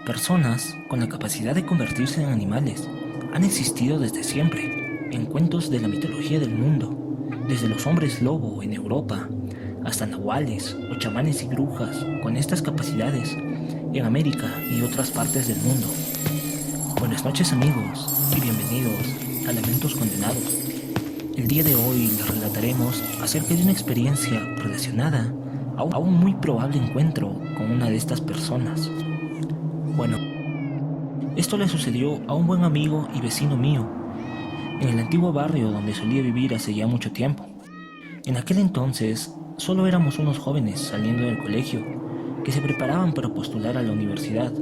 Personas con la capacidad de convertirse en animales han existido desde siempre, en cuentos de la mitología del mundo, desde los hombres lobo en Europa, hasta nahuales o chamanes y brujas con estas capacidades en América y otras partes del mundo. Buenas noches amigos y bienvenidos a Lamentos Condenados. El día de hoy les relataremos acerca de una experiencia relacionada a un muy probable encuentro con una de estas personas. Bueno, esto le sucedió a un buen amigo y vecino mío, en el antiguo barrio donde solía vivir hace ya mucho tiempo. En aquel entonces, solo éramos unos jóvenes saliendo del colegio que se preparaban para postular a la universidad,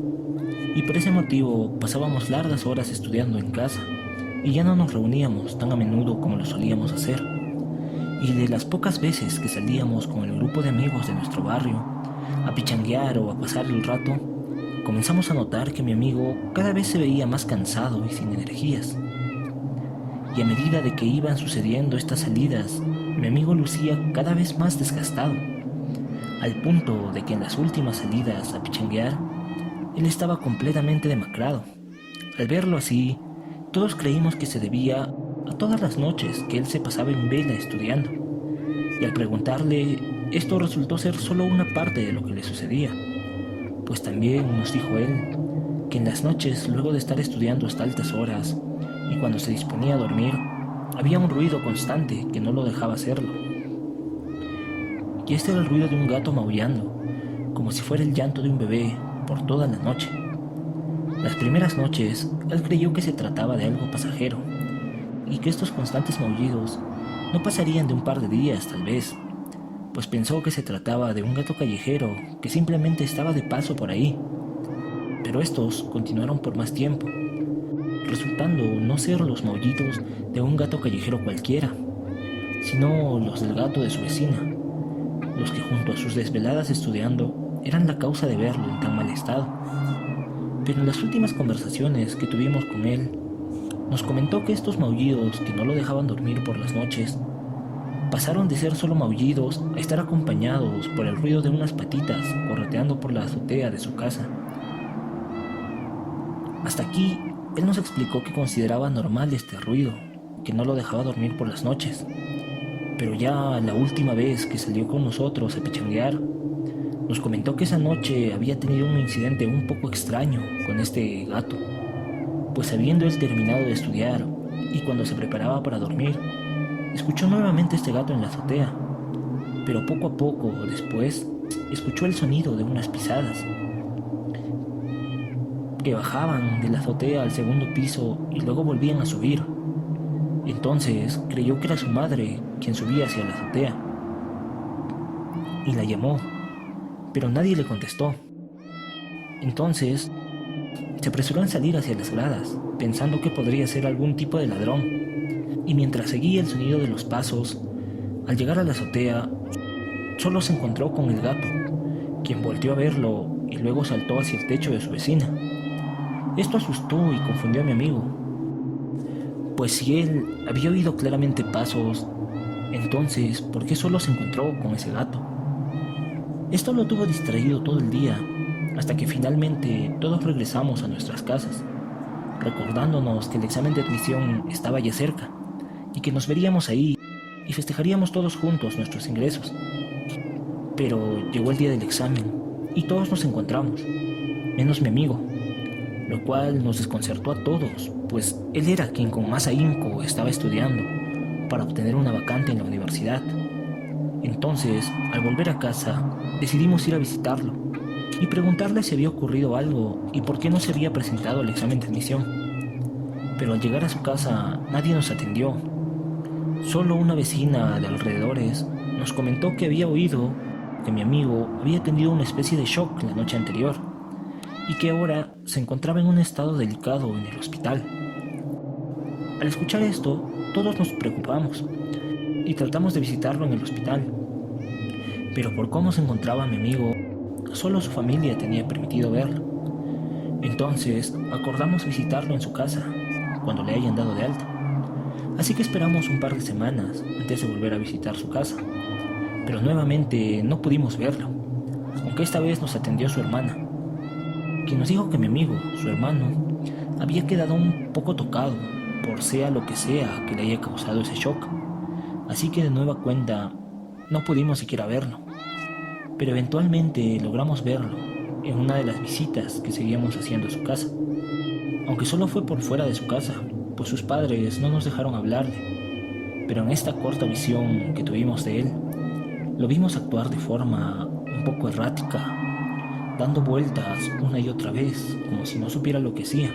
y por ese motivo pasábamos largas horas estudiando en casa, y ya no nos reuníamos tan a menudo como lo solíamos hacer. Y de las pocas veces que salíamos con el grupo de amigos de nuestro barrio, a pichanguear o a pasar el rato, comenzamos a notar que mi amigo cada vez se veía más cansado y sin energías. Y a medida de que iban sucediendo estas salidas, mi amigo lucía cada vez más desgastado, al punto de que en las últimas salidas a pichanguear, él estaba completamente demacrado. Al verlo así, todos creímos que se debía a todas las noches que él se pasaba en vela estudiando, y al preguntarle, esto resultó ser solo una parte de lo que le sucedía, pues también nos dijo él que en las noches, luego de estar estudiando hasta altas horas, y cuando se disponía a dormir, había un ruido constante que no lo dejaba hacerlo. Y este era el ruido de un gato maullando, como si fuera el llanto de un bebé por toda la noche. Las primeras noches, él creyó que se trataba de algo pasajero, y que estos constantes maullidos no pasarían de un par de días tal vez, pues pensó que se trataba de un gato callejero que simplemente estaba de paso por ahí. Pero estos continuaron por más tiempo, resultando no ser los maullidos de un gato callejero cualquiera, sino los del gato de su vecina, los que junto a sus desveladas estudiando eran la causa de verlo en tan mal estado. Pero en las últimas conversaciones que tuvimos con él, nos comentó que estos maullidos que no lo dejaban dormir por las noches pasaron de ser solo maullidos a estar acompañados por el ruido de unas patitas correteando por la azotea de su casa. Hasta aquí, él nos explicó que consideraba normal este ruido, que no lo dejaba dormir por las noches. Pero ya la última vez que salió con nosotros a pichanguear, nos comentó que esa noche había tenido un incidente un poco extraño con este gato, pues habiendo él terminado de estudiar y cuando se preparaba para dormir, escuchó nuevamente este gato en la azotea, pero poco a poco después escuchó el sonido de unas pisadas que bajaban de la azotea al segundo piso y luego volvían a subir. Entonces creyó que era su madre quien subía hacia la azotea y la llamó, pero nadie le contestó. Entonces se apresuró en salir hacia las gradas, pensando que podría ser algún tipo de ladrón, y mientras seguía el sonido de los pasos, al llegar a la azotea, solo se encontró con el gato, quien volteó a verlo y luego saltó hacia el techo de su vecina. Esto asustó y confundió a mi amigo, pues si él había oído claramente pasos, entonces, ¿por qué solo se encontró con ese gato? Esto lo tuvo distraído todo el día, hasta que finalmente todos regresamos a nuestras casas, recordándonos que el examen de admisión estaba ya cerca, y que nos veríamos ahí y festejaríamos todos juntos nuestros ingresos. Pero llegó el día del examen, y todos nos encontramos, menos mi amigo, lo cual nos desconcertó a todos, pues él era quien con más ahínco estaba estudiando para obtener una vacante en la universidad. Entonces, al volver a casa, decidimos ir a visitarlo y preguntarle si había ocurrido algo y por qué no se había presentado al examen de admisión. Pero al llegar a su casa, nadie nos atendió. Solo una vecina de alrededores nos comentó que había oído que mi amigo había tenido una especie de shock la noche anterior y que ahora se encontraba en un estado delicado en el hospital. Al escuchar esto, todos nos preocupamos y tratamos de visitarlo en el hospital. Pero por cómo se encontraba mi amigo, solo su familia tenía permitido verlo. Entonces, acordamos visitarlo en su casa, cuando le hayan dado de alta. Así que esperamos un par de semanas antes de volver a visitar su casa. Pero nuevamente no pudimos verlo, aunque esta vez nos atendió su hermana. quien nos dijo que mi amigo, su hermano, había quedado un poco tocado por sea lo que sea que le haya causado ese shock. Así que de nueva cuenta no pudimos siquiera verlo, pero eventualmente logramos verlo en una de las visitas que seguíamos haciendo a su casa, aunque solo fue por fuera de su casa, pues sus padres no nos dejaron hablarle. Pero en esta corta visión que tuvimos de él, lo vimos actuar de forma un poco errática, dando vueltas una y otra vez, como si no supiera lo que hacía.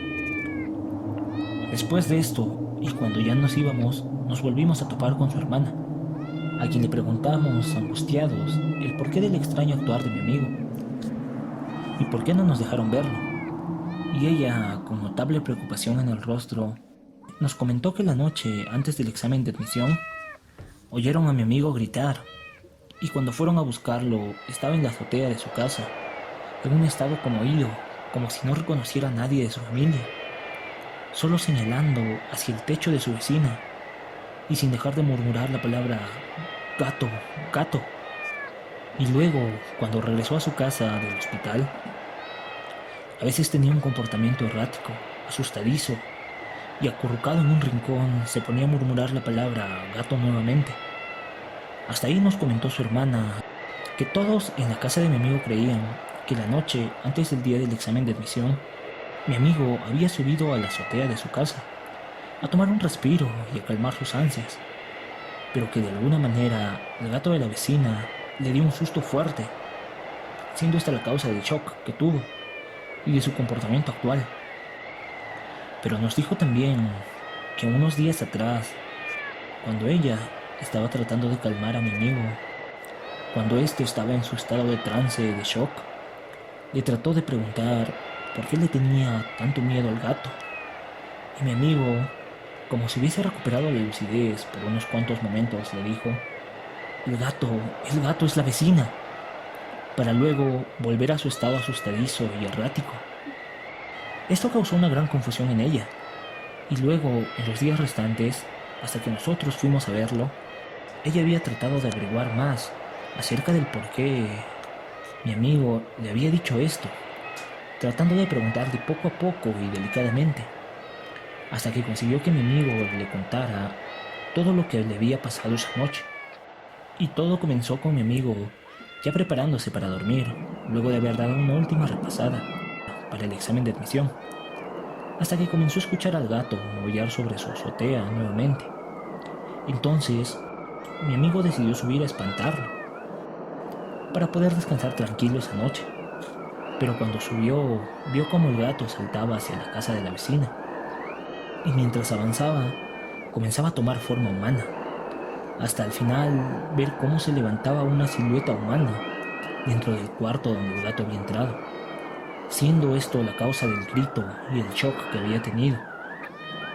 Después de esto, y cuando ya nos íbamos, nos volvimos a topar con su hermana, a quien le preguntamos, angustiados, el porqué del extraño actuar de mi amigo, y por qué no nos dejaron verlo. Y ella, con notable preocupación en el rostro, nos comentó que la noche antes del examen de admisión, oyeron a mi amigo gritar, y cuando fueron a buscarlo, estaba en la azotea de su casa, en un estado conmovido, como si no reconociera a nadie de su familia, solo señalando hacia el techo de su vecina, y sin dejar de murmurar la palabra gato, gato. Y luego, cuando regresó a su casa del hospital, a veces tenía un comportamiento errático, asustadizo, y acurrucado en un rincón se ponía a murmurar la palabra gato nuevamente. Hasta ahí nos comentó su hermana que todos en la casa de mi amigo creían que la noche antes del día del examen de admisión, mi amigo había subido a la azotea de su casa a tomar un respiro y a calmar sus ansias, pero que de alguna manera el gato de la vecina le dio un susto fuerte, siendo esta la causa del shock que tuvo y de su comportamiento actual. Pero nos dijo también que unos días atrás, cuando ella estaba tratando de calmar a mi amigo, cuando éste estaba en su estado de trance, de shock, le trató de preguntar por qué le tenía tanto miedo al gato. Y mi amigo, como si hubiese recuperado la lucidez por unos cuantos momentos, le dijo: el gato es la vecina, para luego volver a su estado asustadizo y errático. Esto causó una gran confusión en ella, y luego, en los días restantes, hasta que nosotros fuimos a verlo, ella había tratado de averiguar más acerca del por qué mi amigo le había dicho esto, tratando de preguntar de poco a poco y delicadamente, hasta que consiguió que mi amigo le contara todo lo que le había pasado esa noche. Y todo comenzó con mi amigo ya preparándose para dormir, luego de haber dado una última repasada para el examen de admisión, hasta que comenzó a escuchar al gato maullar sobre su azotea nuevamente. Entonces, mi amigo decidió subir a espantarlo, para poder descansar tranquilo esa noche. Pero cuando subió, vio como el gato saltaba hacia la casa de la vecina, y mientras avanzaba, comenzaba a tomar forma humana, hasta al final ver cómo se levantaba una silueta humana dentro del cuarto donde el gato había entrado, siendo esto la causa del grito y el shock que había tenido.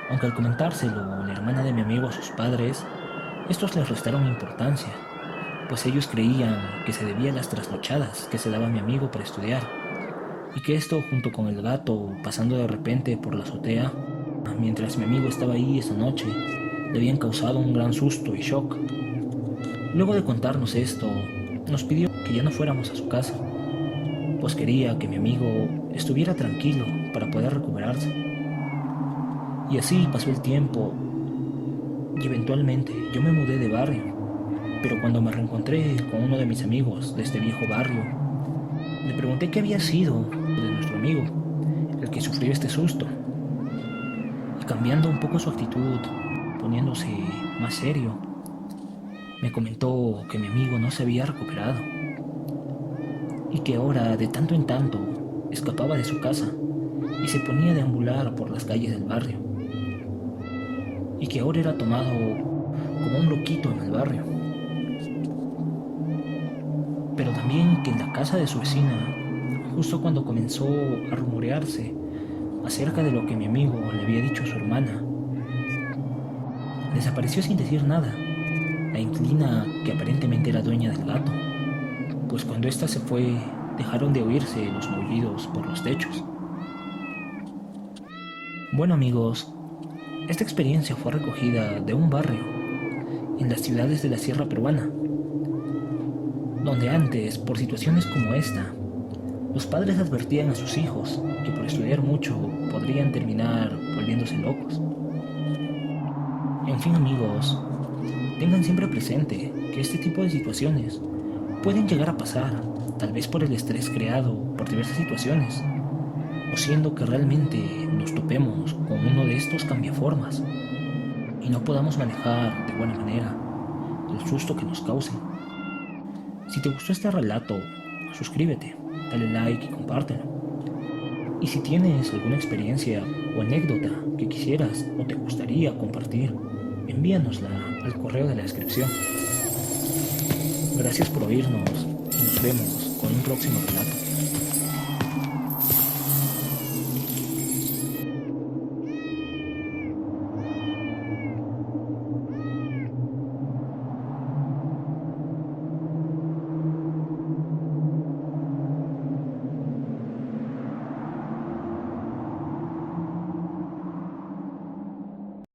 Aunque al comentárselo la hermana de mi amigo a sus padres, estos les restaron importancia, pues ellos creían que se debía a las trasnochadas que se daba mi amigo para estudiar, y que esto, junto con el gato pasando de repente por la azotea mientras mi amigo estaba ahí esa noche, le habían causado un gran susto y shock. Luego de contarnos esto, nos pidió que ya no fuéramos a su casa, pues quería que mi amigo estuviera tranquilo para poder recuperarse. Y así pasó el tiempo, y eventualmente yo me mudé de barrio, pero cuando me reencontré con uno de mis amigos de este viejo barrio, le pregunté qué había sido de nuestro amigo, el que sufrió este susto. Y cambiando un poco su actitud, poniéndose más serio, me comentó que mi amigo no se había recuperado y que ahora de tanto en tanto escapaba de su casa y se ponía a deambular por las calles del barrio, y que ahora era tomado como un loquito en el barrio, pero también que en la casa de su vecina, justo cuando comenzó a rumorearse acerca de lo que mi amigo le había dicho a su hermana, desapareció sin decir nada la inquilina que aparentemente era dueña del gato, pues cuando ésta se fue dejaron de oírse los maullidos por los techos. Bueno amigos, esta experiencia fue recogida de un barrio en las ciudades de la sierra peruana, donde antes, por situaciones como esta, Los padres advertían a sus hijos que por estudiar mucho podrían terminar volviéndose locos. En fin, amigos, tengan siempre presente que este tipo de situaciones pueden llegar a pasar, tal vez por el estrés creado por diversas situaciones, o siendo que realmente nos topemos con uno de estos cambiaformas y no podamos manejar de buena manera el susto que nos causen. Si te gustó este relato, suscríbete, dale like y compártelo. Y si tienes alguna experiencia o anécdota que quisieras o te gustaría compartir, envíanosla al correo de la descripción. Gracias por oírnos y nos vemos con un próximo relato.